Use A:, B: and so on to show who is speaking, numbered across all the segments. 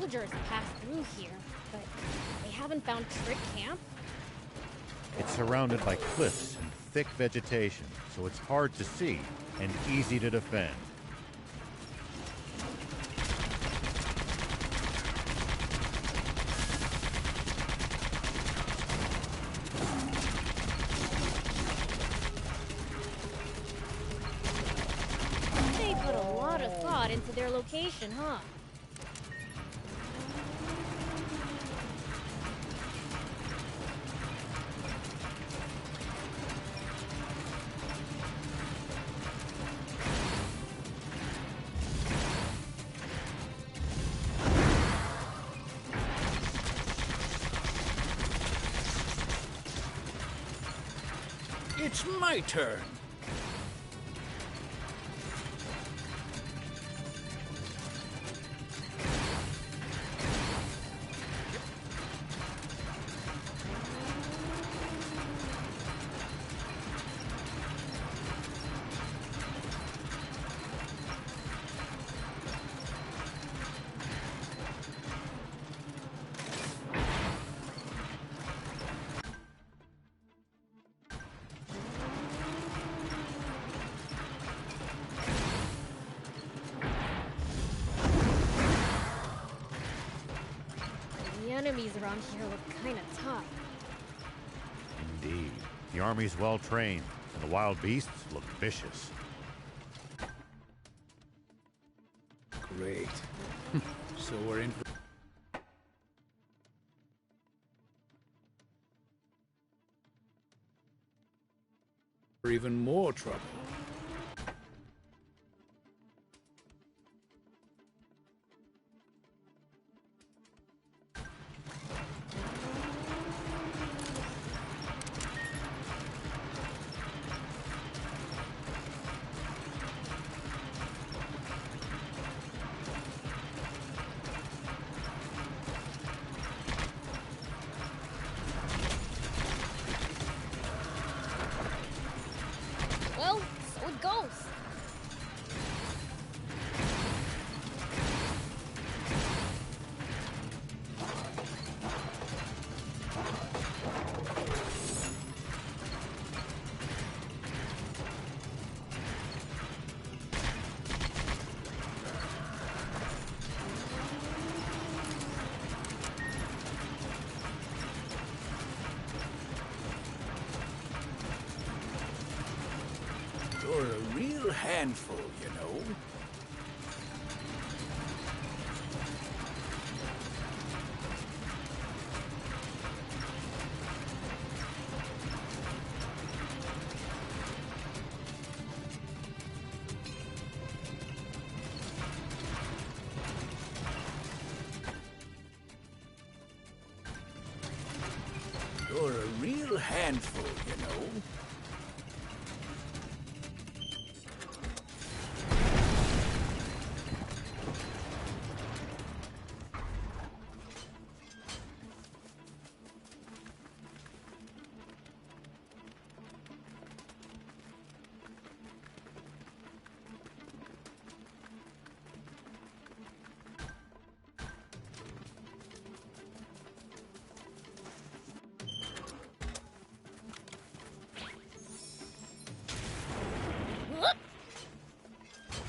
A: villagers pass through here, but they haven't found Trick Camp.
B: It's surrounded by cliffs and thick vegetation, so it's hard to see and easy to defend.
A: They put a lot of thought into their location, huh?
C: It's my turn.
A: The enemies around here look kinda tough.
B: Indeed. The army's well trained, and the wild beasts look vicious.
C: Great. So we're in for even more trouble.
A: Well, so it goes.
C: You're a real handful, you know. You're a real handful, you know.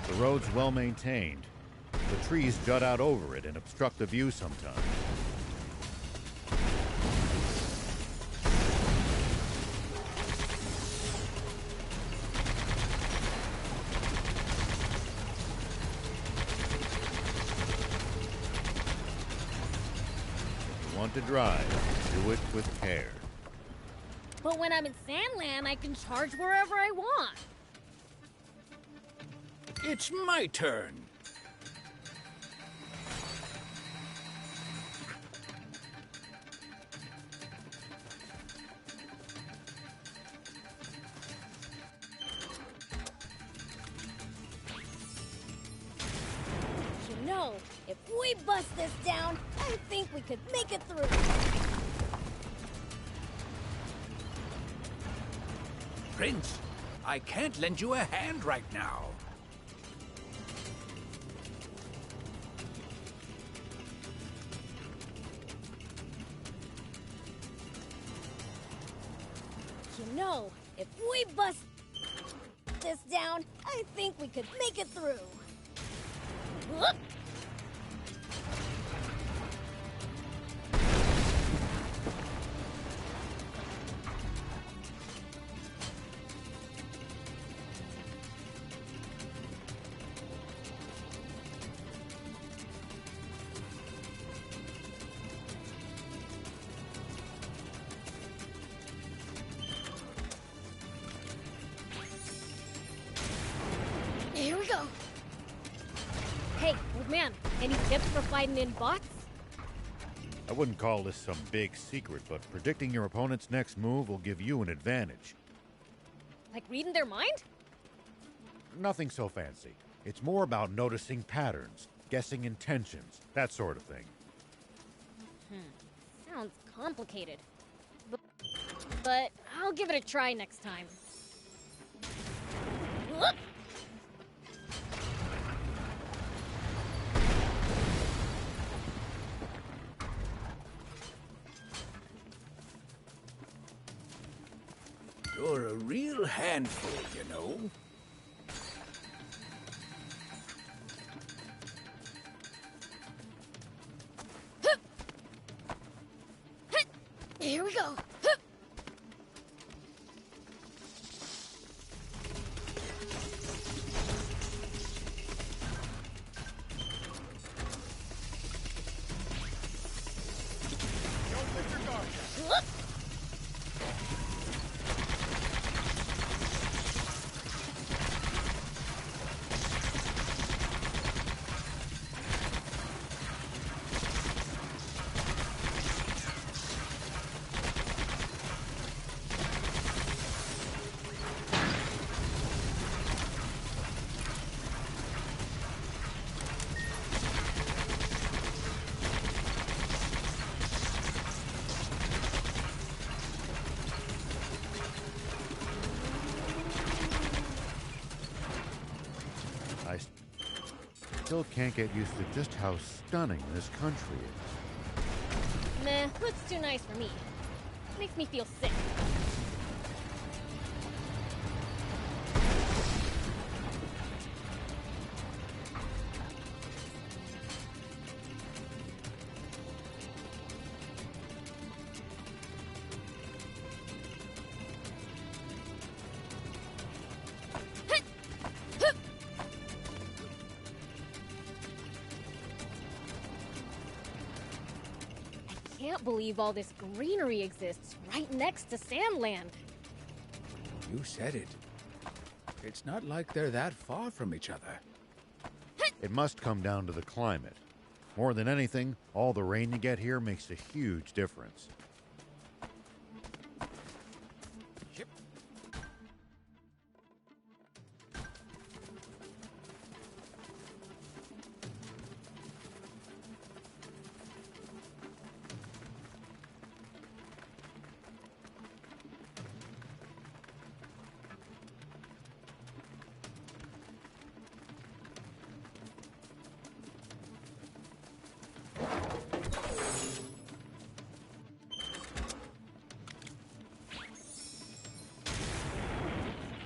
B: The road's well maintained. The trees jut out over it and obstruct the view sometimes. If you want to drive, do it with care.
A: But when I'm in Sandland, I can charge wherever I want.
C: It's my turn.
A: You know, if we bust this down, I think we could make it through.
C: Prince, I can't lend you a hand right now.
A: no! If we bust this down, I think we could make it through. Whoop. Here we go. Hey, old man, any tips for fighting in bots?
B: I wouldn't call this some big secret, but predicting your opponent's next move will give you an advantage.
A: Like reading their mind?
B: Nothing so fancy. It's more about noticing patterns, guessing intentions, that sort of thing.
A: Sounds complicated. But I'll give it a try next time. Whoop.
C: You're a real handful, you know.
A: Here we go. Whoop.
B: I still can't get used to just how stunning this country is.
A: Nah, looks too nice for me. Makes me feel sick. Can't believe all this greenery exists right next to Sandland.
C: You said it. It's not like they're that far from each other.
B: It must come down to the climate. More than anything, all the rain you get here makes a huge difference.
C: Yep.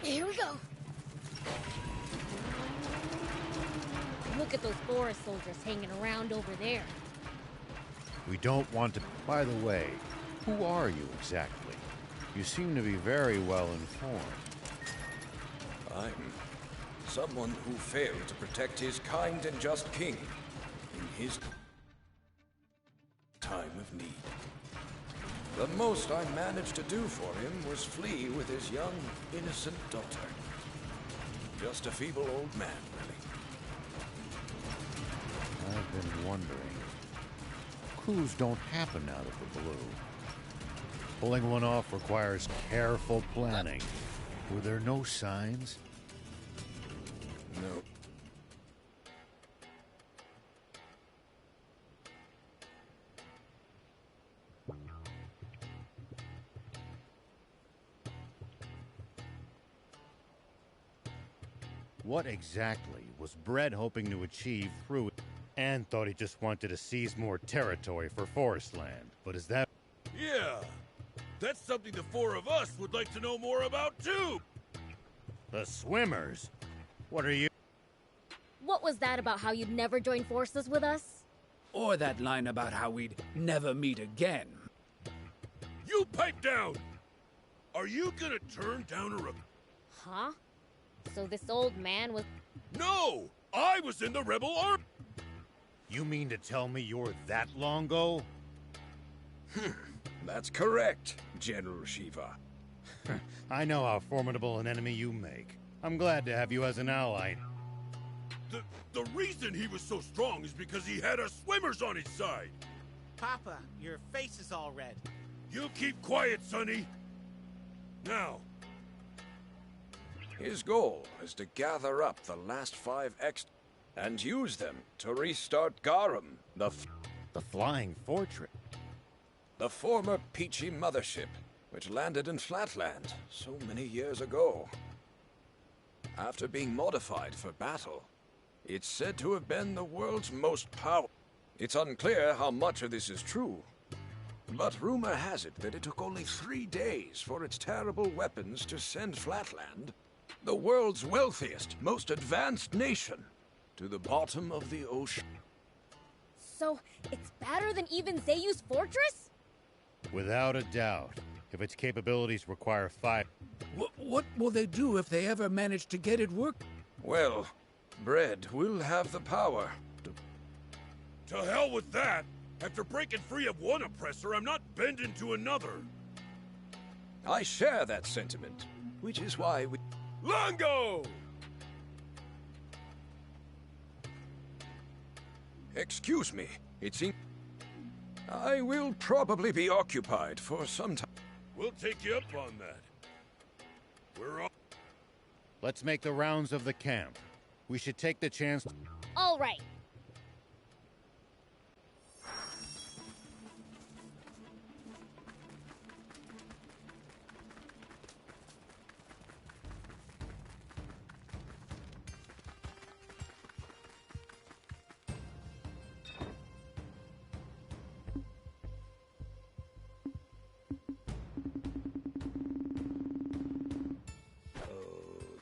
A: Here we go. Look at those forest soldiers hanging around over there.
B: We don't want to... By the way, who are you exactly? You seem to be very well informed.
D: I'm someone who failed to protect his kind and just king in his time of need. The most I managed to do for him was flee with his young, innocent daughter. Just a feeble old man, really.
B: I've been wondering. Coups don't happen out of the blue. Pulling one off requires careful planning. Were there no signs?
D: No.
B: What exactly was Brett hoping to achieve through it? Anne thought he just wanted to seize more territory for Forest Land, but is that...
E: Yeah, That's something the four of us would like to know more about, too!
B: The swimmers? What are you?
A: What was that about how you'd never join forces with us?
C: Or that line about how we'd never meet again.
E: You pipe down! Are you gonna turn down a
A: Huh? So this old man was...
E: No! I was in the rebel army!
B: You mean to tell me you're that Longo?
D: That's correct, General Shiva.
B: I know how formidable an enemy you make. I'm glad to have you as an ally.
E: The reason he was so strong is because he had us swimmers on his side!
F: Papa, your face is all red.
E: You keep quiet, Sonny! Now,
D: His goal is to gather up the last 5 X and use them to restart Garum, the
B: Flying Fortress.
D: former Peachy mothership, which landed in Flatland so many years ago. After being modified for battle, it's said to have been the world's most powerful. It's unclear how much of this is true, but rumor has it that it took only 3 days for its terrible weapons to send Flatland, the world's wealthiest, most advanced nation, to the bottom of the ocean.
A: So, it's badder than even Zayu's fortress?
B: Without a doubt. If its capabilities require 5...
C: What will they do if they ever manage to get it working?
D: Well, Bread will have the power to...
E: to hell with that! After breaking free of one oppressor, I'm not bending to another!
D: I share that sentiment, which is why we...
E: Longo!
D: Excuse me, it seems... I will probably be occupied for some time.
E: We'll take you up on that. We're all...
B: Let's make the rounds of the camp. We should take the chance...
A: All right.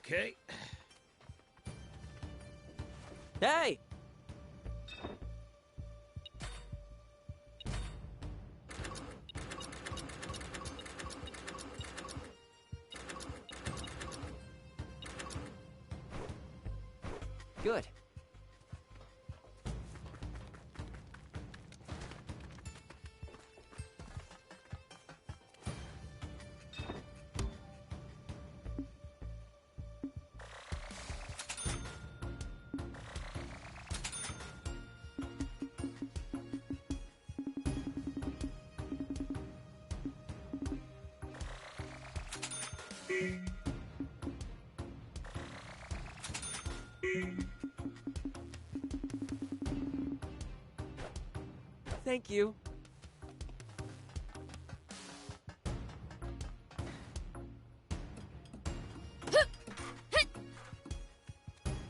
F: Okay. Hey! Good. Thank you.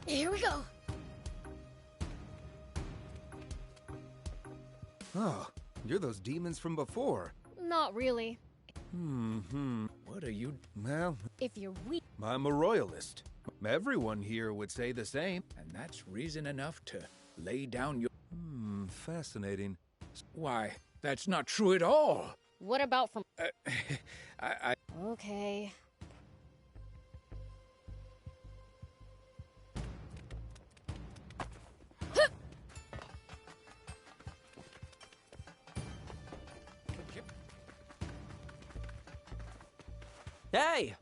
A: Here we go.
G: Oh, you're those demons from before.
A: Not really.
C: What are you...
G: Well,
A: If you're weak...
G: I'm a royalist. Everyone here would say the same.
C: And that's reason enough to lay down your...
G: Fascinating.
C: Why, that's not true at all.
A: What about from...
C: I...
A: Okay.
F: Hey!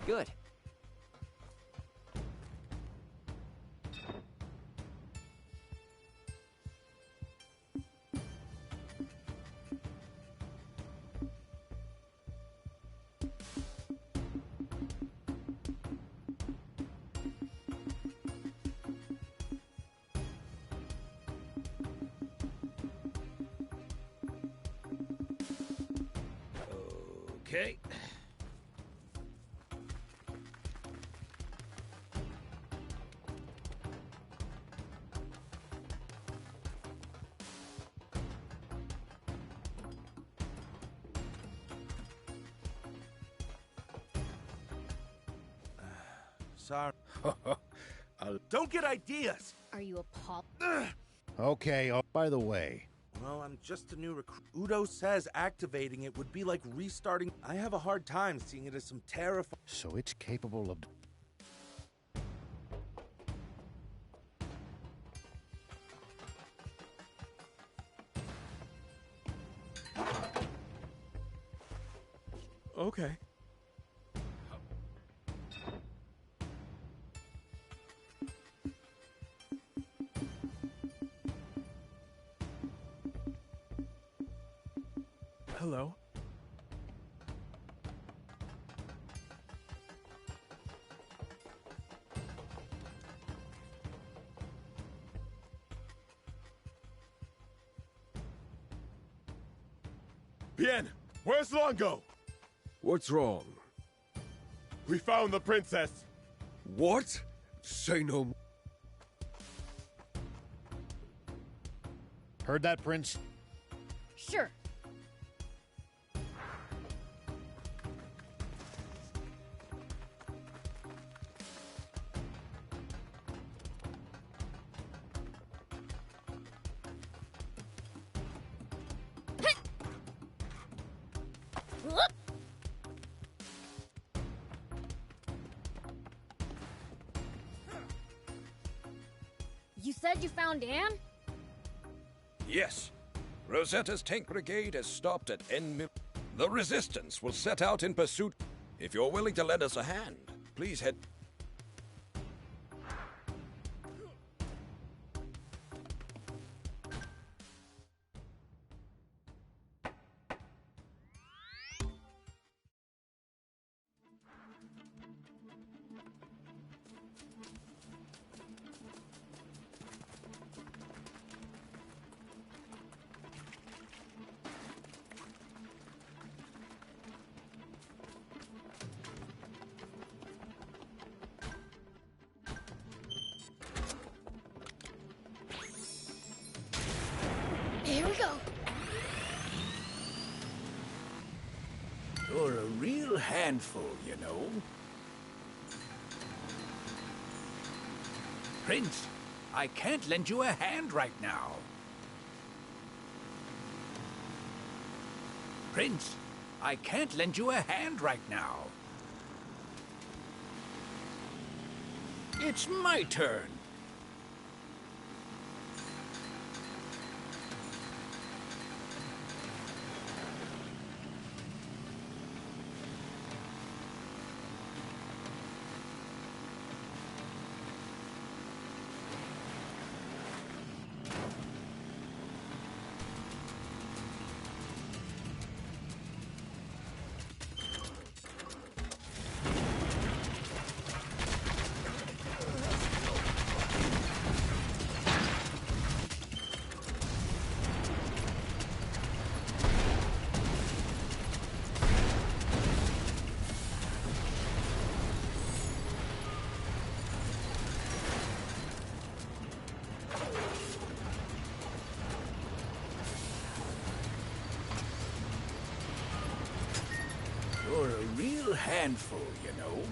F: Good.
G: Okay.
E: Sorry. Don't get ideas!
A: Are you appalled?
B: Okay, oh, by the way,
E: Well, I'm just a new recruit. Udo says activating it would be like restarting. I have a hard time seeing it as some terrifying.
B: so it's capable of...
E: Okay. Hello.
H: Bien, where's Longo?
I: What's wrong?
H: We found the princess.
I: What? Say no more.
B: Heard that, Prince?
A: Sure. Whoop. You said you found Anne?
D: Yes. Rosetta's tank brigade has stopped at N. The Resistance will set out in pursuit. If you're willing to lend us a hand, please head.
A: Here we go.
C: You're a real handful, you know. Prince, I can't lend you a hand right now. Prince, I can't lend you a hand right now. It's my turn. You're a real handful, you know.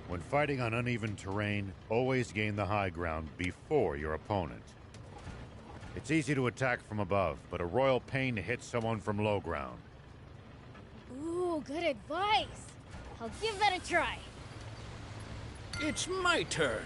B: When fighting on uneven terrain, always gain the high ground before your opponent. It's easy to attack from above, but a royal pain to hit someone from low ground.
A: Ooh, good advice. I'll give that a try.
C: It's my turn.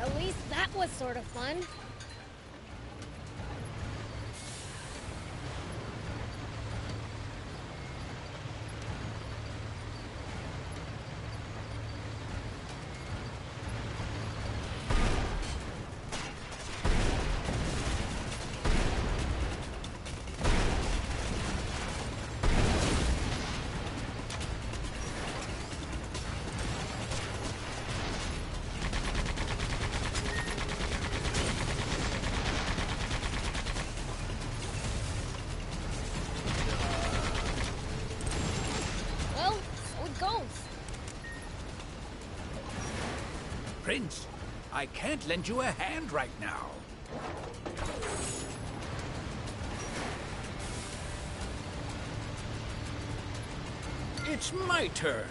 A: At least that was sort of fun. Well, so it goes.
C: Prince, I can't lend you a hand right now. It's my turn.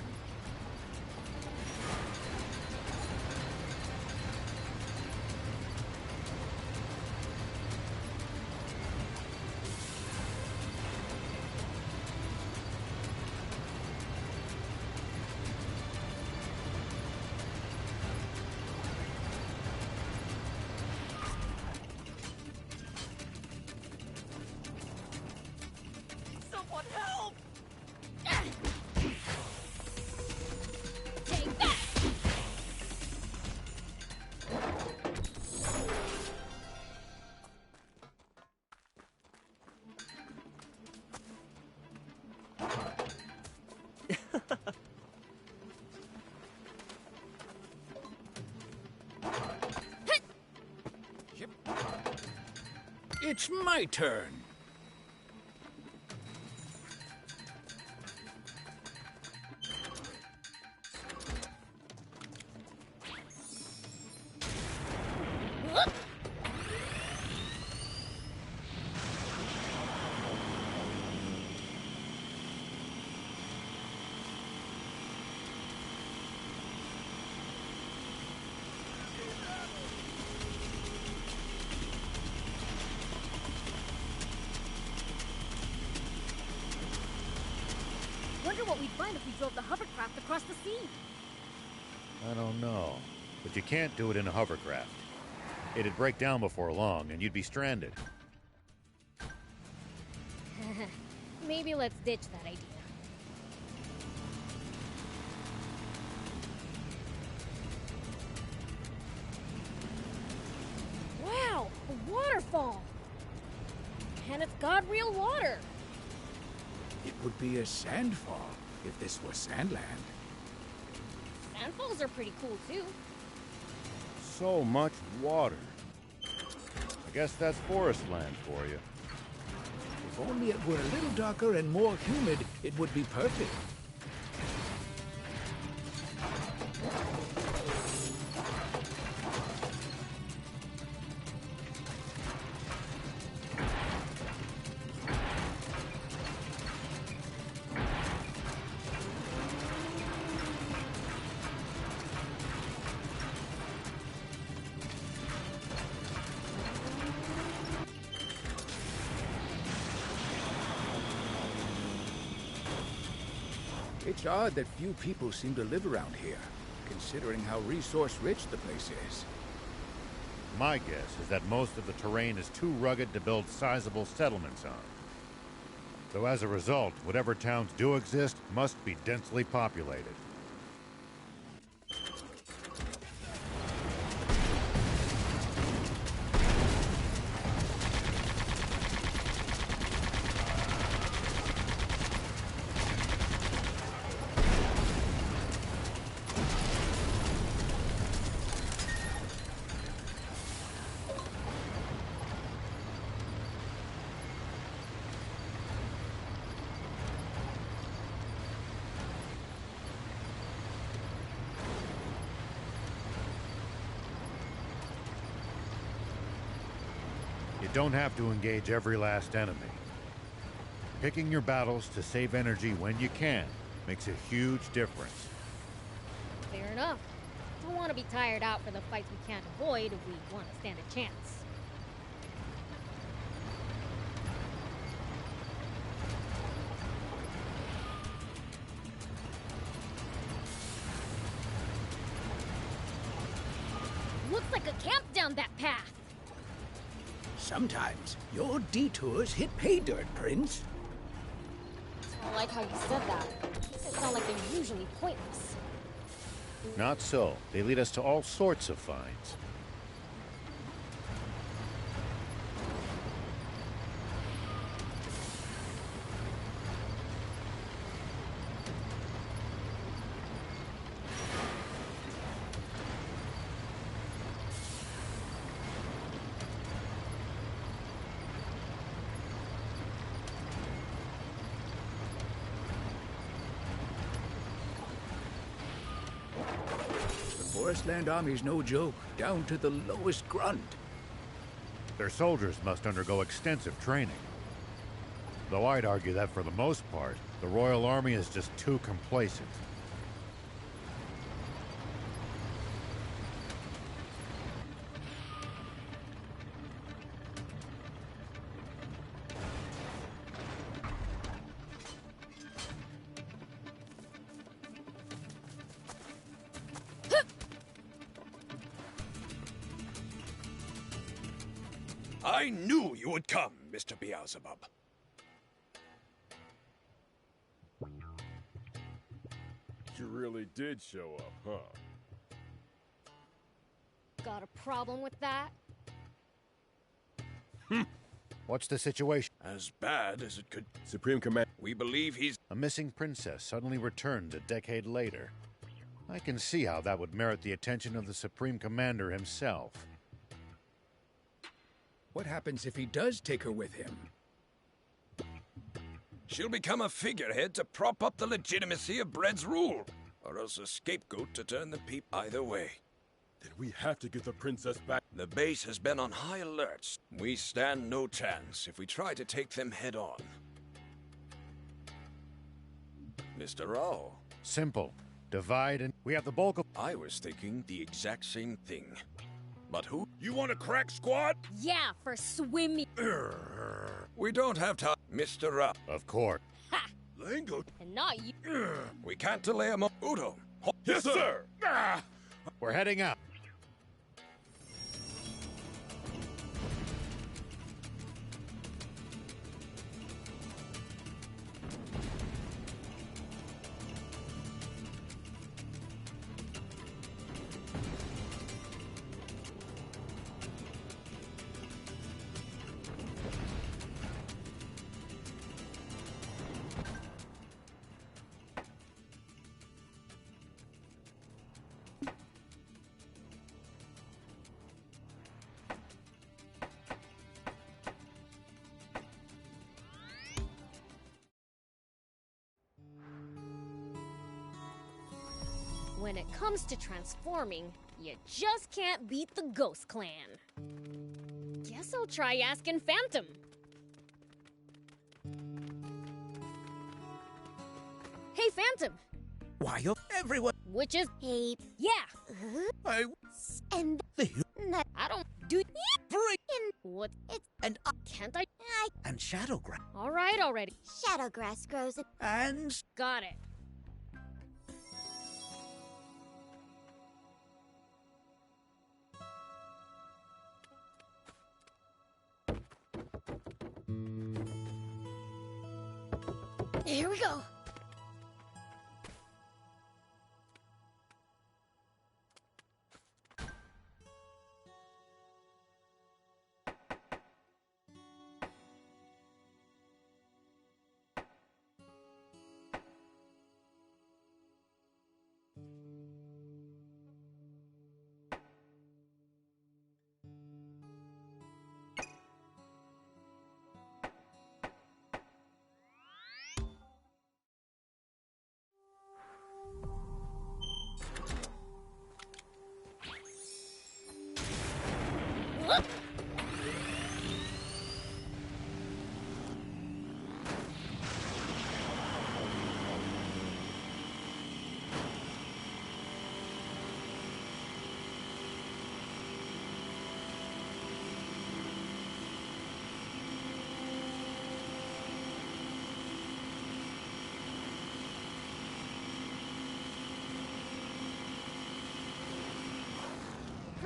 F: Someone help!
A: Take that!
C: It's my turn.
A: Wonder what we'd find if we drove the hovercraft across the sea.
B: I don't know. But you can't do it in a hovercraft. It'd break down before long, and you'd be stranded.
A: Maybe let's ditch that idea. Wow, a waterfall! And it's got real water!
C: It would be a sandfall if this was Sandland.
A: Sandfalls are pretty cool too.
B: So much water. I guess that's forest land for you.
C: If only it were a little darker and more humid, it would be perfect. It's odd that few people seem to live around here, considering how resource-rich the place is.
B: My guess is that most of the terrain is too rugged to build sizable settlements on. So as a result, whatever towns do exist must be densely populated. don't have to engage every last enemy. Picking your battles to save energy when you can makes a huge difference.
A: Fair enough. Don't want to be tired out for the fights we can't avoid if we want to stand a chance. Looks like a camp down that path.
C: Sometimes your detours hit pay dirt, Prince.
A: I like how you said that. Makes it sound like they're usually pointless.
B: Not so. They lead us to all sorts of finds.
C: Forestland Army's no joke, down to the lowest grunt.
B: Their soldiers must undergo extensive training. Though I'd argue that for the most part, the Royal Army is just too complacent.
D: I knew you would come, Mr. Beelzebub.
H: You really did show up, huh?
A: Got a problem with that?
B: What's the situation?
D: As bad as it could.
H: Supreme Command.
D: We believe he's...
B: A missing princess suddenly returned a decade later. I can see how that would merit the attention of the Supreme Commander himself.
C: What happens if he does take her with him?
D: She'll become a figurehead to prop up the legitimacy of Bread's rule, or else a scapegoat to turn the peep either way.
H: Then we have to get the princess back.
D: The base has been on high alert. We stand no chance if we try to take them head on. Mr. Rao.
B: Simple. Divide and... We have the bulk of...
D: I was thinking the exact same thing. But who?
H: You want a crack squad?
A: Yeah, for swimming.
D: We don't have time, Mr. Rao.
B: Of course.
A: Ha!
H: Lingo.
A: And not you.
D: We can't delay him. Udo.
H: Yes, sir.
B: We're heading out.
A: When it comes to transforming, you just can't beat the Ghost Clan. Guess I'll try asking Phantom. Hey, Phantom.
F: Why, everyone...
A: Which is...
J: Hey.
A: Yeah.
F: I...
J: And...
A: I don't do...
J: Freaking...
A: What?
J: It's...
F: And...
A: Can't I?
F: And Shadowgrass.
A: All right already.
J: Shadowgrass grows in...
F: And...
A: Got it. Here we go.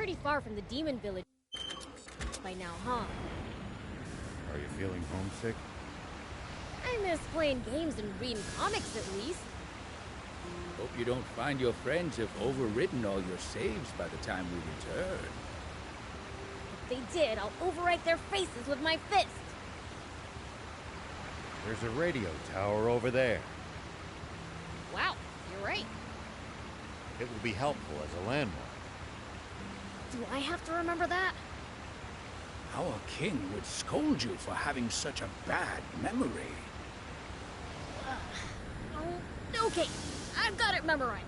A: pretty far from the demon village by now, huh?
B: Are you feeling homesick?
A: I miss playing games and reading comics at least.
C: Hope you don't find your friends have overridden all your saves by the time we return.
A: If they did, I'll overwrite their faces with my fist.
B: There's a radio tower over there.
A: Wow, you're right.
B: It will be helpful as a landmark.
A: Do I have to remember that?
C: Our king would scold you for having such a bad memory.
A: Oh, okay. I've got it memorized.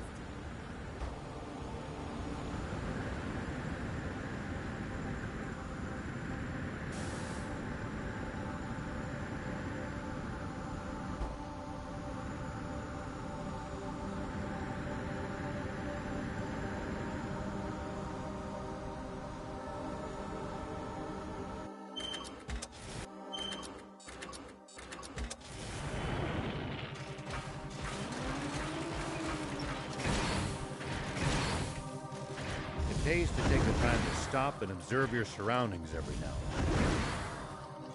B: It pays to take the time to stop and observe your surroundings every now and then.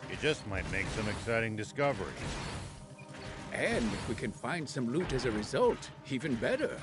B: You just might make some exciting discoveries.
C: And if we can find some loot as a result, even better.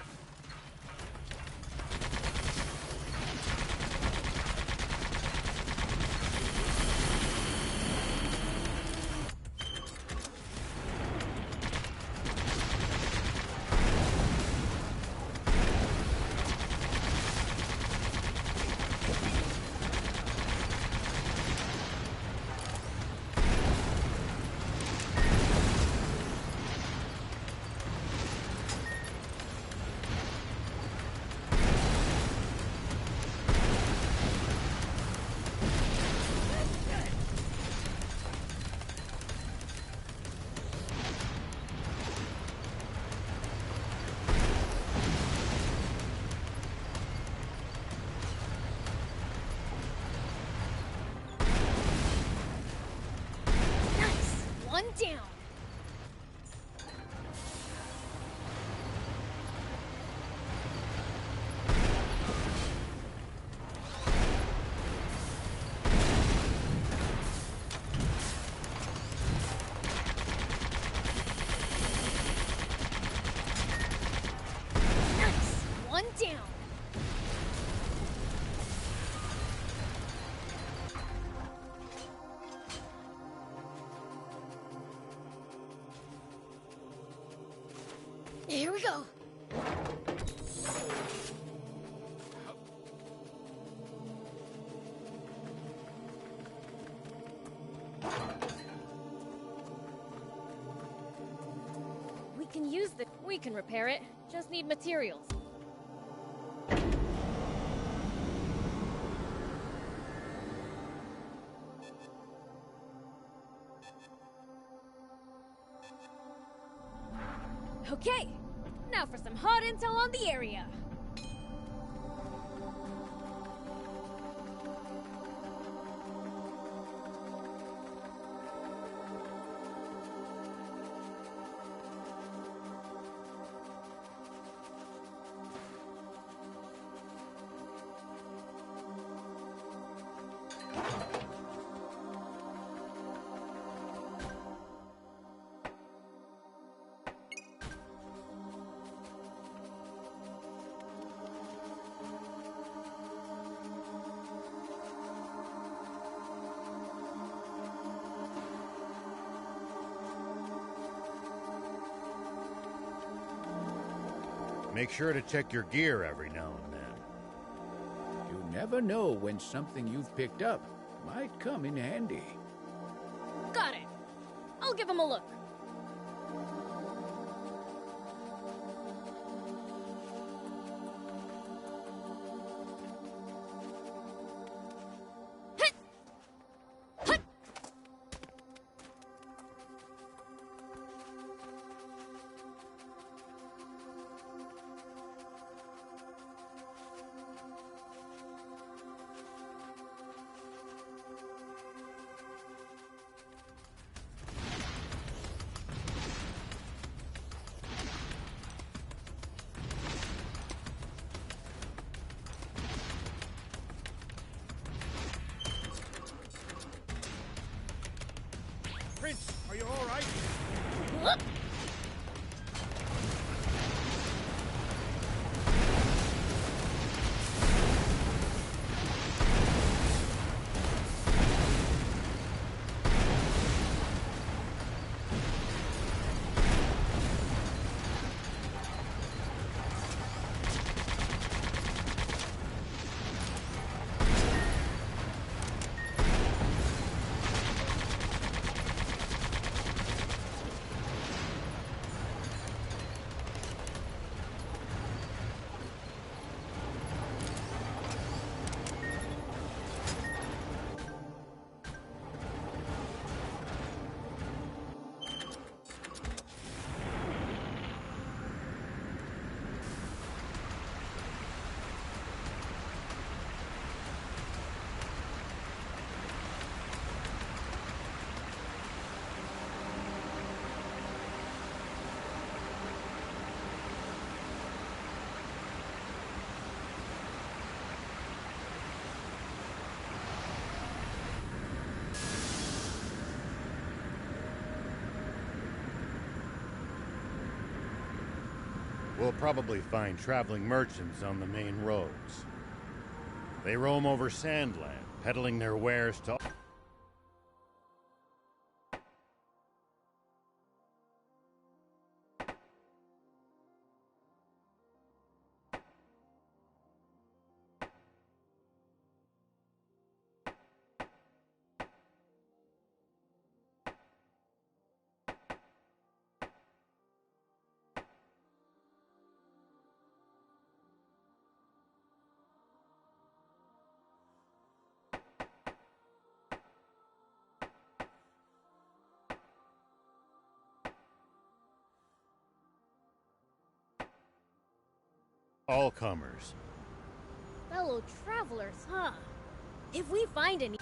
C: One down. Nice. One down. Here we go. We can repair it. Just need materials. Okay, now for some hot intel on the area.
B: Make sure to check your gear every now and then.
C: You never know when something you've picked up might come in handy.
A: Got it. I'll give him a look.
B: We'll probably find traveling merchants on the main roads. They roam over Sandland, peddling their wares to... all comers.
A: Fellow travelers, huh? If we find any...